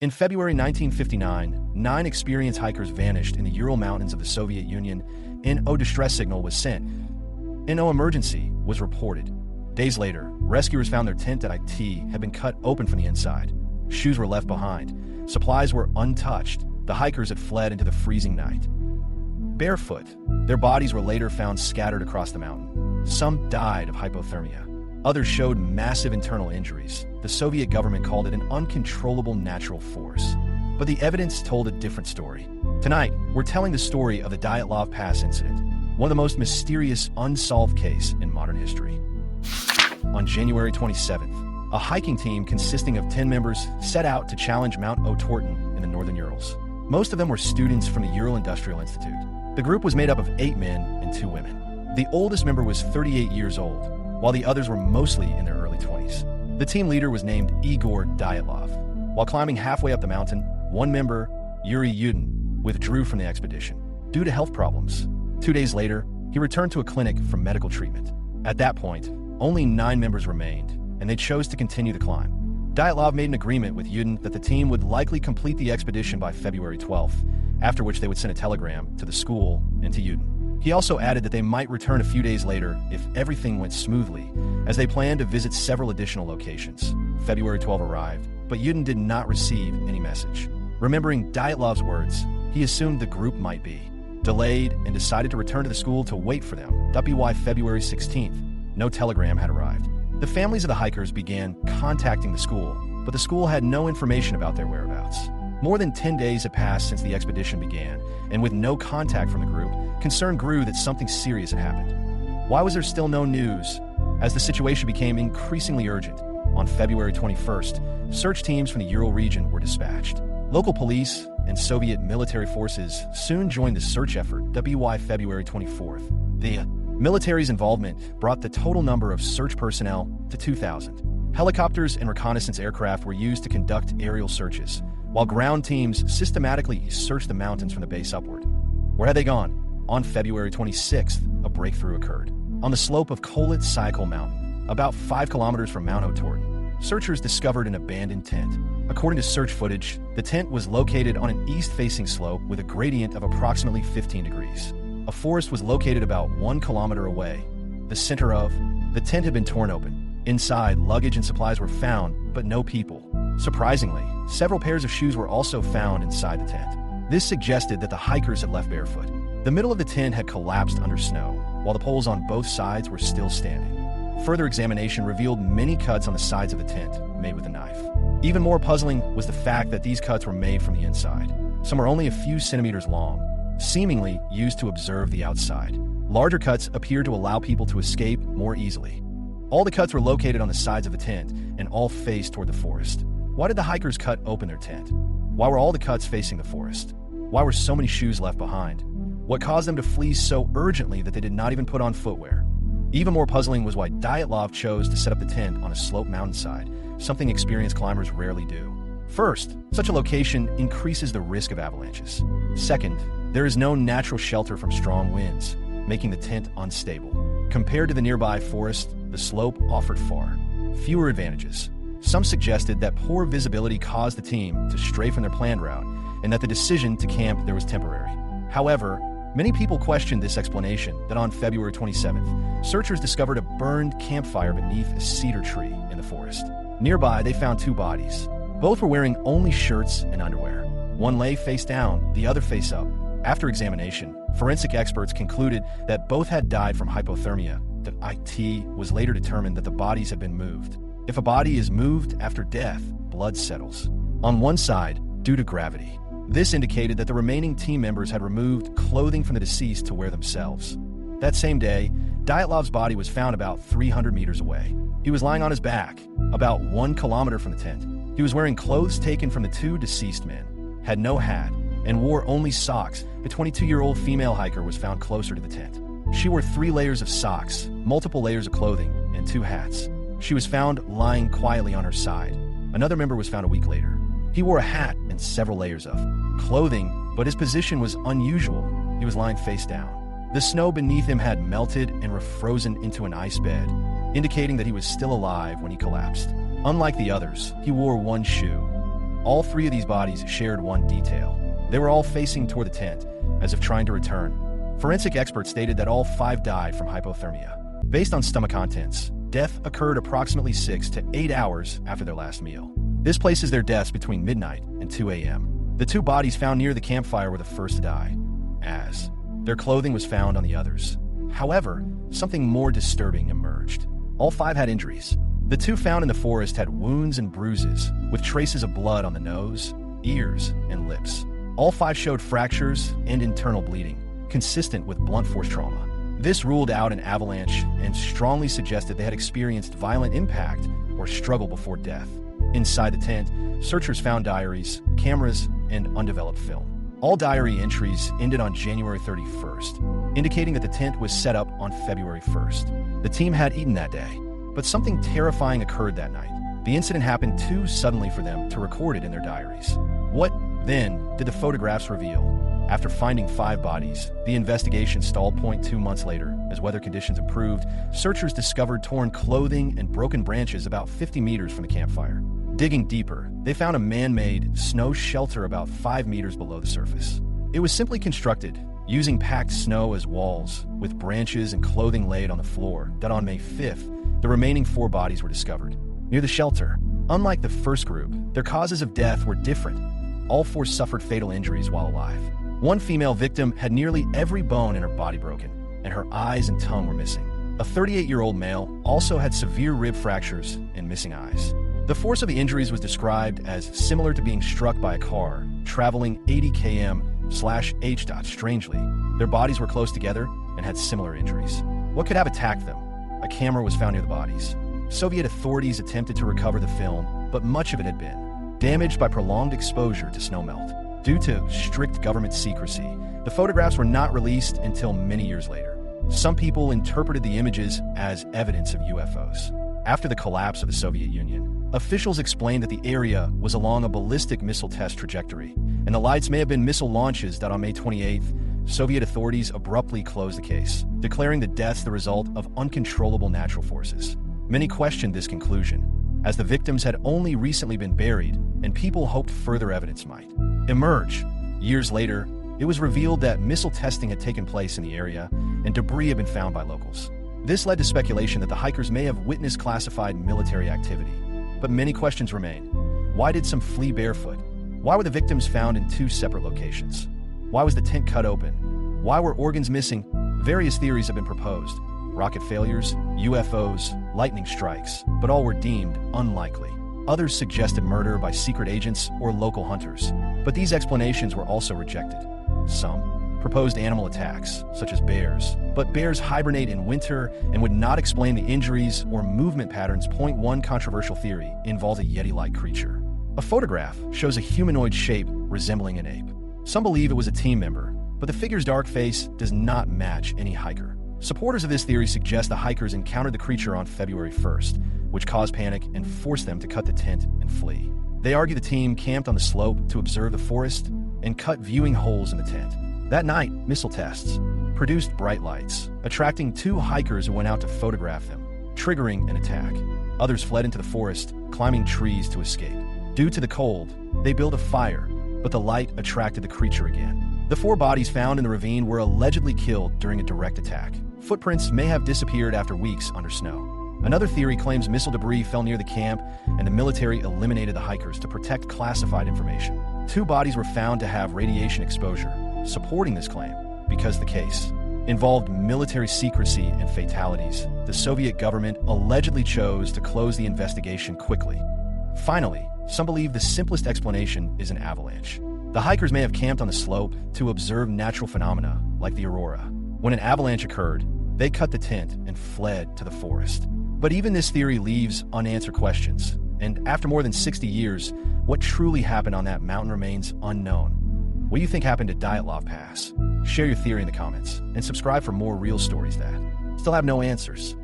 In February 1959, 9 experienced hikers vanished in the Ural Mountains of the Soviet Union, and no distress signal was sent, and no emergency was reported. Days later, rescuers found their tent at IT had been cut open from the inside. Shoes were left behind. Supplies were untouched. The hikers had fled into the freezing night. Barefoot, their bodies were later found scattered across the mountain. Some died of hypothermia. Others showed massive internal injuries. The Soviet government called it an uncontrollable natural force. But the evidence told a different story. Tonight, we're telling the story of the Dyatlov Pass incident, one of the most mysterious, unsolved case in modern history. On January 27th, a hiking team consisting of 10 members set out to challenge Mount Otorten in the northern Urals. Most of them were students from the Ural Industrial Institute. The group was made up of 8 men and 2 women. The oldest member was 38 years old, while the others were mostly in their early 20s. The team leader was named Igor Dyatlov. While climbing halfway up the mountain, one member, Yuri Yudin, withdrew from the expedition due to health problems. 2 days later, he returned to a clinic for medical treatment. At that point, only 9 members remained, and they chose to continue the climb. Dyatlov made an agreement with Yudin that the team would likely complete the expedition by February 12th, after which they would send a telegram to the school and to Yudin. He also added that they might return a few days later if everything went smoothly, as they planned to visit several additional locations. February 12 arrived, but Yudin did not receive any message. Remembering Dyatlov's words, he assumed the group might be delayed and decided to return to the school to wait for them. By February 16th, no telegram had arrived. The families of the hikers began contacting the school, but the school had no information about their whereabouts. More than 10 days had passed since the expedition began, and with no contact from the group, concern grew that something serious had happened. Why was there still no news? As the situation became increasingly urgent, on February 21st, search teams from the Ural region were dispatched. Local police and Soviet military forces soon joined the search effort. February 24th. The military's involvement brought the total number of search personnel to 2,000. Helicopters and reconnaissance aircraft were used to conduct aerial searches, while ground teams systematically searched the mountains from the base upward. Where had they gone? On February 26th, a breakthrough occurred. On the slope of Kolit-Syakhl Mountain, about 5 kilometers from Mount Otorten, searchers discovered an abandoned tent. According to search footage, the tent was located on an east-facing slope with a gradient of approximately 15 degrees. A forest was located about 1 kilometer away. The center of the tent had been torn open. Inside, luggage and supplies were found, but no people. Surprisingly, several pairs of shoes were also found inside the tent. This suggested that the hikers had left barefoot. The middle of the tent had collapsed under snow, while the poles on both sides were still standing. Further examination revealed many cuts on the sides of the tent, made with a knife. Even more puzzling was the fact that these cuts were made from the inside. Some were only a few centimeters long, seemingly used to observe the outside. Larger cuts appeared to allow people to escape more easily. All the cuts were located on the sides of the tent, and all faced toward the forest. Why did the hikers cut open their tent? Why were all the cuts facing the forest? Why were so many shoes left behind? What caused them to flee so urgently that they did not even put on footwear? Even more puzzling was why Dyatlov chose to set up the tent on a sloped mountainside, something experienced climbers rarely do. First, such a location increases the risk of avalanches. Second, there is no natural shelter from strong winds, making the tent unstable. Compared to the nearby forest, the slope offered far fewer advantages. Some suggested that poor visibility caused the team to stray from their planned route, and that the decision to camp there was temporary. However, many people questioned this explanation that on February 27th, searchers discovered a burned campfire beneath a cedar tree in the forest. Nearby, they found 2 bodies. Both were wearing only shirts and underwear. One lay face down, the other face up. After examination, forensic experts concluded that both had died from hypothermia. That it was later determined that the bodies had been moved. If a body is moved after death, blood settles. On one side, due to gravity. This indicated that the remaining team members had removed clothing from the deceased to wear themselves. That same day, Dyatlov's body was found about 300 meters away. He was lying on his back, about 1 kilometer from the tent. He was wearing clothes taken from the 2 deceased men, had no hat, and wore only socks. A 22-year-old female hiker was found closer to the tent. She wore 3 layers of socks, multiple layers of clothing, and 2 hats. She was found lying quietly on her side. Another member was found a week later. He wore a hat and several layers of clothing, but his position was unusual. He was lying face down. The snow beneath him had melted and refrozen into an ice bed, indicating that he was still alive when he collapsed. Unlike the others, he wore 1 shoe. All three of these bodies shared one detail. They were all facing toward the tent, as if trying to return. Forensic experts stated that all 5 died from hypothermia. Based on stomach contents, death occurred approximately 6 to 8 hours after their last meal. This places their deaths between midnight and 2 a.m. The 2 bodies found near the campfire were the first to die, as their clothing was found on the others. However, something more disturbing emerged. All 5 had injuries. The 2 found in the forest had wounds and bruises, with traces of blood on the nose, ears, and lips. All 5 showed fractures and internal bleeding, consistent with blunt force trauma. This ruled out an avalanche and strongly suggested they had experienced violent impact or struggle before death. Inside the tent, searchers found diaries, cameras, and undeveloped film. All diary entries ended on January 31st, indicating that the tent was set up on February 1st. The team had eaten that day, but something terrifying occurred that night. The incident happened too suddenly for them to record it in their diaries. What, then, did the photographs reveal? After finding 5 bodies, the investigation stalled. 2 months later, as weather conditions improved, searchers discovered torn clothing and broken branches about 50 meters from the campfire. Digging deeper, they found a man-made snow shelter about 5 meters below the surface. It was simply constructed using packed snow as walls, with branches and clothing laid on the floor, that on May 5th, the remaining 4 bodies were discovered. Near the shelter, unlike the first group, their causes of death were different. All 4 suffered fatal injuries while alive. One female victim had nearly every bone in her body broken, and her eyes and tongue were missing. A 38-year-old male also had severe rib fractures and missing eyes. The force of the injuries was described as similar to being struck by a car traveling 80 km/h. Strangely, their bodies were close together and had similar injuries. What could have attacked them? A camera was found near the bodies. Soviet authorities attempted to recover the film, but much of it had been damaged by prolonged exposure to snowmelt. Due to strict government secrecy, the photographs were not released until many years later. Some people interpreted the images as evidence of UFOs. After the collapse of the Soviet Union, officials explained that the area was along a ballistic missile test trajectory, and the lights may have been missile launches. That on May 28th, Soviet authorities abruptly closed the case, declaring the deaths the result of uncontrollable natural forces. Many questioned this conclusion, as the victims had only recently been buried, and people hoped further evidence might emerge. Years later, it was revealed that missile testing had taken place in the area, and debris had been found by locals. This led to speculation that the hikers may have witnessed classified military activity. But many questions remain. Why did some flee barefoot? Why were the victims found in 2 separate locations? Why was the tent cut open? Why were organs missing? Various theories have been proposed. Rocket failures, UFOs, lightning strikes, but all were deemed unlikely. Others suggested murder by secret agents or local hunters, but these explanations were also rejected. Some proposed animal attacks, such as bears, but bears hibernate in winter and would not explain the injuries or movement patterns. One controversial theory involves a Yeti-like creature. A photograph shows a humanoid shape resembling an ape. Some believe it was a team member, but the figure's dark face does not match any hiker. Supporters of this theory suggest the hikers encountered the creature on February 1st, which caused panic and forced them to cut the tent and flee. They argue the team camped on the slope to observe the forest and cut viewing holes in the tent. That night, missile tests produced bright lights, attracting 2 hikers who went out to photograph them, triggering an attack. Others fled into the forest, climbing trees to escape. Due to the cold, they built a fire, but the light attracted the creature again. The 4 bodies found in the ravine were allegedly killed during a direct attack. Footprints may have disappeared after weeks under snow. Another theory claims missile debris fell near the camp and the military eliminated the hikers to protect classified information. 2 bodies were found to have radiation exposure, supporting this claim because the case involved military secrecy and fatalities. The Soviet government allegedly chose to close the investigation quickly. Finally, some believe the simplest explanation is an avalanche. The hikers may have camped on the slope to observe natural phenomena like the aurora. When an avalanche occurred, they cut the tent and fled to the forest. But even this theory leaves unanswered questions, and after more than 60 years, what truly happened on that mountain remains unknown. What do you think happened at Dyatlov Pass? Share your theory in the comments, and subscribe for more real stories that still have no answers.